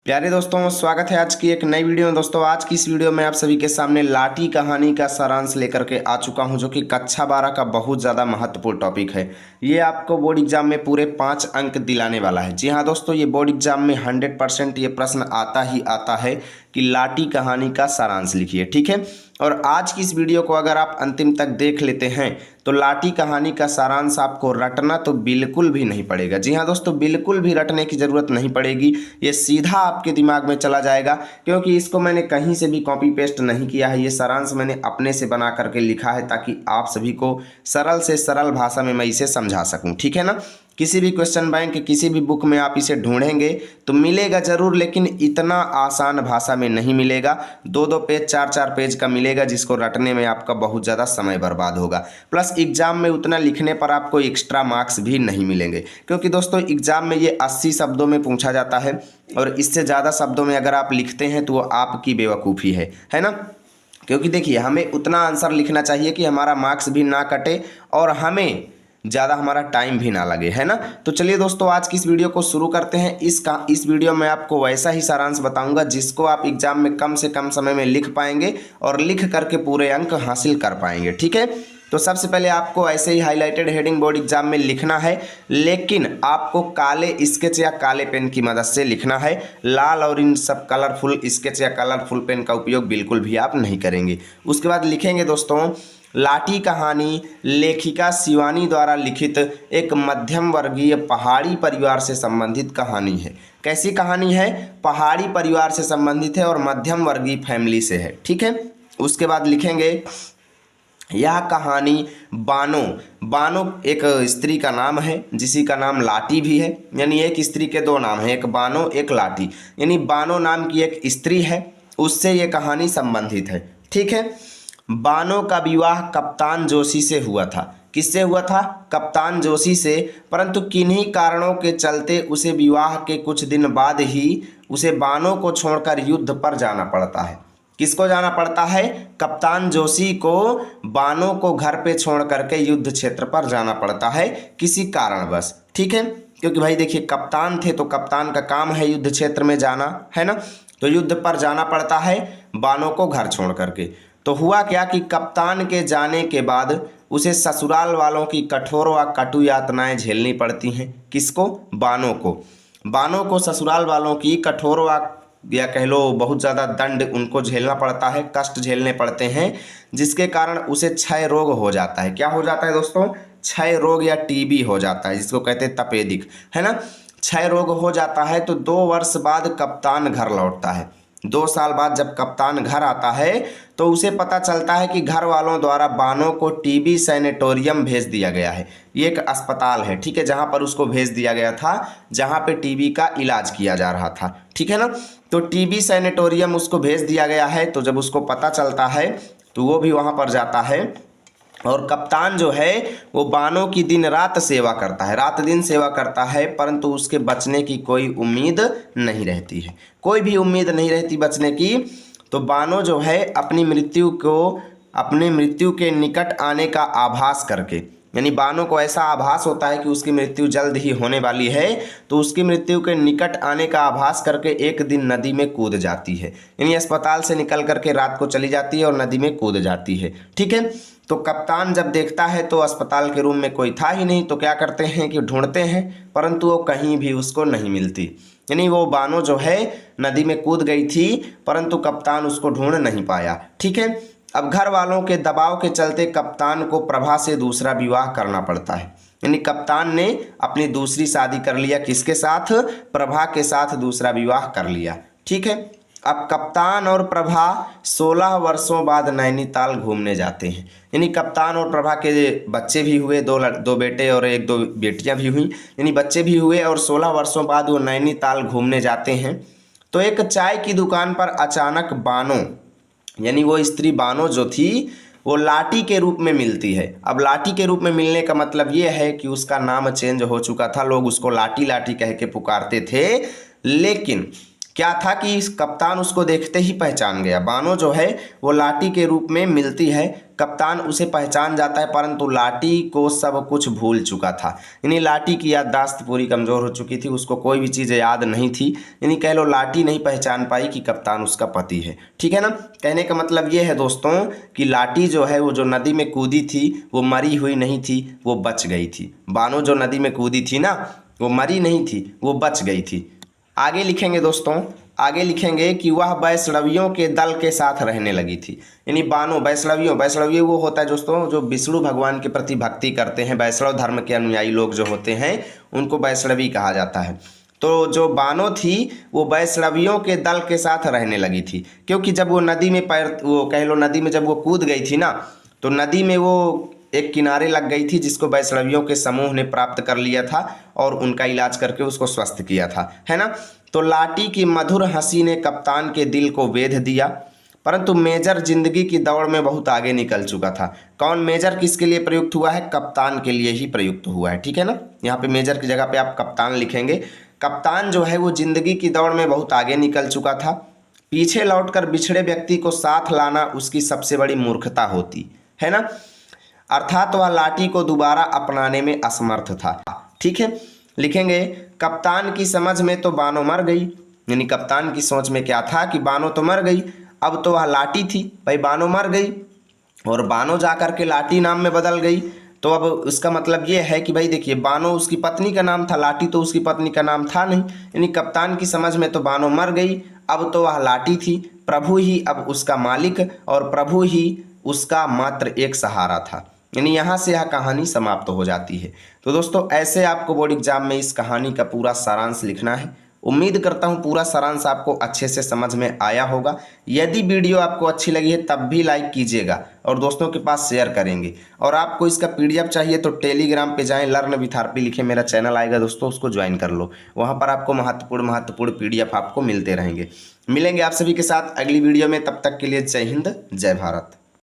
प्यारे दोस्तों, स्वागत है आज की एक नई वीडियो में। दोस्तों, आज की इस वीडियो में आप सभी के सामने लाठी कहानी का सारांश लेकर के आ चुका हूं, जो कि कक्षा 12 का बहुत ज़्यादा महत्वपूर्ण टॉपिक है। ये आपको बोर्ड एग्जाम में पूरे 5 अंक दिलाने वाला है। जी हाँ दोस्तों, ये बोर्ड एग्जाम में 100% ये प्रश्न आता ही आता है कि लाठी कहानी का सारांश लिखिए। ठीक है, और आज की इस वीडियो को अगर आप अंतिम तक देख लेते हैं तो लाठी कहानी का सारांश आपको रटना तो बिल्कुल भी नहीं पड़ेगा। जी हाँ दोस्तों, बिल्कुल भी रटने की ज़रूरत नहीं पड़ेगी। ये सीधा आपके दिमाग में चला जाएगा, क्योंकि इसको मैंने कहीं से भी कॉपी पेस्ट नहीं किया है। ये सारांश मैंने अपने से बना करके लिखा है, ताकि आप सभी को सरल से सरल भाषा में मैं इसे समझा सकूँ। ठीक है ना। किसी भी क्वेश्चन बैंक के किसी भी बुक में आप इसे ढूंढेंगे तो मिलेगा ज़रूर, लेकिन इतना आसान भाषा में नहीं मिलेगा। 2-2 पेज 4-4 पेज का मिलेगा, जिसको रटने में आपका बहुत ज़्यादा समय बर्बाद होगा। प्लस एग्जाम में उतना लिखने पर आपको एक्स्ट्रा मार्क्स भी नहीं मिलेंगे, क्योंकि दोस्तों एग्जाम में ये 80 शब्दों में पूछा जाता है, और इससे ज़्यादा शब्दों में अगर आप लिखते हैं तो वो आपकी बेवकूफ़ी है ना। क्योंकि देखिए, हमें उतना आंसर लिखना चाहिए कि हमारा मार्क्स भी ना कटे और हमें ज़्यादा हमारा टाइम भी ना लगे, है ना। तो चलिए दोस्तों, आज की इस वीडियो को शुरू करते हैं। इस वीडियो में आपको वैसा ही सारांश बताऊंगा जिसको आप एग्जाम में कम से कम समय में लिख पाएंगे और लिख करके पूरे अंक हासिल कर पाएंगे। ठीक है, तो सबसे पहले आपको ऐसे ही हाईलाइटेड हेडिंग बोर्ड एग्जाम में लिखना है, लेकिन आपको काले स्केच या काले पेन की मदद से लिखना है। लाल और इन सब कलरफुल स्केच या कलरफुल पेन का उपयोग बिल्कुल भी आप नहीं करेंगे। उसके बाद लिखेंगे दोस्तों, लाठी कहानी लेखिका शिवानी द्वारा लिखित एक मध्यम वर्गीय पहाड़ी परिवार से संबंधित कहानी है। कैसी कहानी है? पहाड़ी परिवार से संबंधित है और मध्यम वर्गीय फैमिली से है। ठीक है, उसके बाद लिखेंगे, यह कहानी बानो एक स्त्री का नाम है, जिसी का नाम लाठी भी है। यानी एक स्त्री के 2 नाम हैं, एक बानो एक लाठी। यानी बानो नाम की एक स्त्री है, उससे ये कहानी संबंधित है। ठीक है, बानो का विवाह कप्तान जोशी से हुआ था। किससे हुआ था? कप्तान जोशी से। परंतु किन्हीं कारणों के चलते उसे विवाह के कुछ दिन बाद ही उसे बानो को छोड़कर युद्ध पर जाना पड़ता है। किसको जाना पड़ता है? कप्तान जोशी को बानो को घर पे छोड़ करके युद्ध क्षेत्र पर जाना पड़ता है, किसी कारणवश। ठीक है, क्योंकि भाई देखिए, कप्तान थे तो कप्तान का काम है युद्ध क्षेत्र में जाना, है ना। तो युद्ध पर जाना पड़ता है बानो को घर छोड़ करके। तो हुआ क्या कि कप्तान के जाने के बाद उसे ससुराल वालों की कठोर व कटु यातनाएं झेलनी पड़ती हैं। किसको? बानो को। बानो को ससुराल वालों की कठोर व या कह लो बहुत ज़्यादा दंड उनको झेलना पड़ता है, कष्ट झेलने पड़ते हैं, जिसके कारण उसे क्षय रोग हो जाता है। क्या हो जाता है दोस्तों? क्षय रोग या टीबी हो जाता है, जिसको कहते हैं तपेदिक, है ना। क्षय रोग हो जाता है तो 2 वर्ष बाद कप्तान घर लौटता है। 2 साल बाद जब कप्तान घर आता है तो उसे पता चलता है कि घर वालों द्वारा बानो को टीबी सैनिटोरियम भेज दिया गया है। ये एक अस्पताल है, ठीक है, जहाँ पर उसको भेज दिया गया था, जहाँ पे टीबी का इलाज किया जा रहा था। ठीक है ना। तो टीबी सैनिटोरियम उसको भेज दिया गया है। तो जब उसको पता चलता है तो वो भी वहाँ पर जाता है, और कप्तान जो है वो बानो की दिन रात सेवा करता है, रात दिन सेवा करता है, परंतु उसके बचने की कोई उम्मीद नहीं रहती है, कोई भी उम्मीद नहीं रहती बचने की। तो बानो जो है अपनी मृत्यु के निकट आने का आभास करके, यानी बानो को ऐसा आभास होता है कि उसकी मृत्यु जल्द ही होने वाली है, तो उसकी मृत्यु के निकट आने का आभास करके एक दिन नदी में कूद जाती है। यानी अस्पताल से निकल करके रात को चली जाती है और नदी में कूद जाती है। ठीक है, तो कप्तान जब देखता है तो अस्पताल के रूम में कोई था ही नहीं, तो क्या करते हैं कि ढूंढते हैं, परंतु वो कहीं भी उसको नहीं मिलती। यानी वो बानो जो है नदी में कूद गई थी, परंतु कप्तान उसको ढूंढ नहीं पाया। ठीक है, अब घर वालों के दबाव के चलते कप्तान को प्रभा से दूसरा विवाह करना पड़ता है। यानी कप्तान ने अपनी दूसरी शादी कर लिया। किसके साथ? प्रभा के साथ दूसरा विवाह कर लिया। ठीक है, अब कप्तान और प्रभा 16 वर्षों बाद नैनीताल घूमने जाते हैं। यानी कप्तान और प्रभा के बच्चे भी हुए, 2 बेटे और 1-2 बेटियां भी हुई, यानी बच्चे भी हुए, और 16 वर्षों बाद वो नैनीताल घूमने जाते हैं। तो एक चाय की दुकान पर अचानक बानो, यानी वो स्त्री बानो जो थी, वो लाठी के रूप में मिलती है। अब लाठी के रूप में मिलने का मतलब ये है कि उसका नाम चेंज हो चुका था, लोग उसको लाठी लाठी कह के पुकारते थे। लेकिन क्या था कि इस कप्तान उसको देखते ही पहचान गया। बानो जो है वो लाठी के रूप में मिलती है, कप्तान उसे पहचान जाता है, परंतु लाठी को सब कुछ भूल चुका था। यानी लाठी की याददाश्त पूरी कमज़ोर हो चुकी थी, उसको कोई भी चीज़ याद नहीं थी। यानी कह लो लाठी नहीं पहचान पाई कि कप्तान उसका पति है। ठीक है ना। कहने का मतलब ये है दोस्तों कि लाठी जो है वो जो नदी में कूदी थी वो मरी हुई नहीं थी, वो बच गई थी। बानो जो नदी में कूदी थी ना, वो मरी नहीं थी, वो बच गई थी। आगे लिखेंगे दोस्तों, आगे लिखेंगे कि वह वैष्णवियों के दल के साथ रहने लगी थी। यानी बानो वैष्णवियों वो होता है दोस्तों जो विष्णु भगवान के प्रति भक्ति करते हैं, वैष्णव धर्म के अनुयायी लोग जो होते हैं उनको वैष्णवी कहा जाता है। तो जो बानो थी वो वैष्णवियों के दल के साथ रहने लगी थी, क्योंकि जब वो नदी में वो कह लो नदी में जब वो कूद गई थी ना, तो नदी में वो एक किनारे लग गई थी जिसको वैष्णवियों के समूह ने प्राप्त कर लिया था और उनका इलाज करके उसको स्वस्थ किया था, है ना। तो लाठी की मधुर हंसी ने कप्तान के दिल को वेध दिया, परंतु मेजर जिंदगी की दौड़ में बहुत आगे निकल चुका था। कौन मेजर किसके लिए प्रयुक्त हुआ है? कप्तान के लिए ही प्रयुक्त हुआ है। ठीक है ना। यहाँ पे मेजर की जगह पे आप कप्तान लिखेंगे। कप्तान जो है वो जिंदगी की दौड़ में बहुत आगे निकल चुका था। पीछे लौटकर बिछड़े व्यक्ति को साथ लाना उसकी सबसे बड़ी मूर्खता होती है ना। अर्थात वह लाठी को दोबारा अपनाने में असमर्थ था। ठीक है। लिखेंगे कप्तान की समझ में तो बानो मर गई। यानी कप्तान की सोच में क्या था कि बानो तो मर गई, अब तो वह लाठी थी। भाई बानो मर गई और बानो जा कर के लाठी नाम में बदल गई, तो अब उसका मतलब ये है कि भाई देखिए बानो उसकी पत्नी का नाम था, लाठी तो उसकी पत्नी का नाम था नहीं। यानी कप्तान की समझ में तो बानो मर गई, अब तो वह लाठी थी। प्रभु ही अब उसका मालिक और प्रभु ही उसका मात्र एक सहारा था। यानी यहाँ से यह कहानी समाप्त हो जाती है। तो दोस्तों ऐसे आपको बोर्ड एग्जाम में इस कहानी का पूरा सारांश लिखना है। उम्मीद करता हूँ पूरा सारांश आपको अच्छे से समझ में आया होगा। यदि वीडियो आपको अच्छी लगी है तब भी लाइक कीजिएगा और दोस्तों के पास शेयर करेंगे। और आपको इसका पीडीएफ चाहिए तो टेलीग्राम पे जाएं, लर्न विथ आरपी लिखे मेरा चैनल आएगा दोस्तों, उसको ज्वाइन कर लो। वहाँ पर आपको महत्वपूर्ण पीडीएफ आपको मिलते रहेंगे। मिलेंगे आप सभी के साथ अगली वीडियो में, तब तक के लिए जय हिंद जय भारत।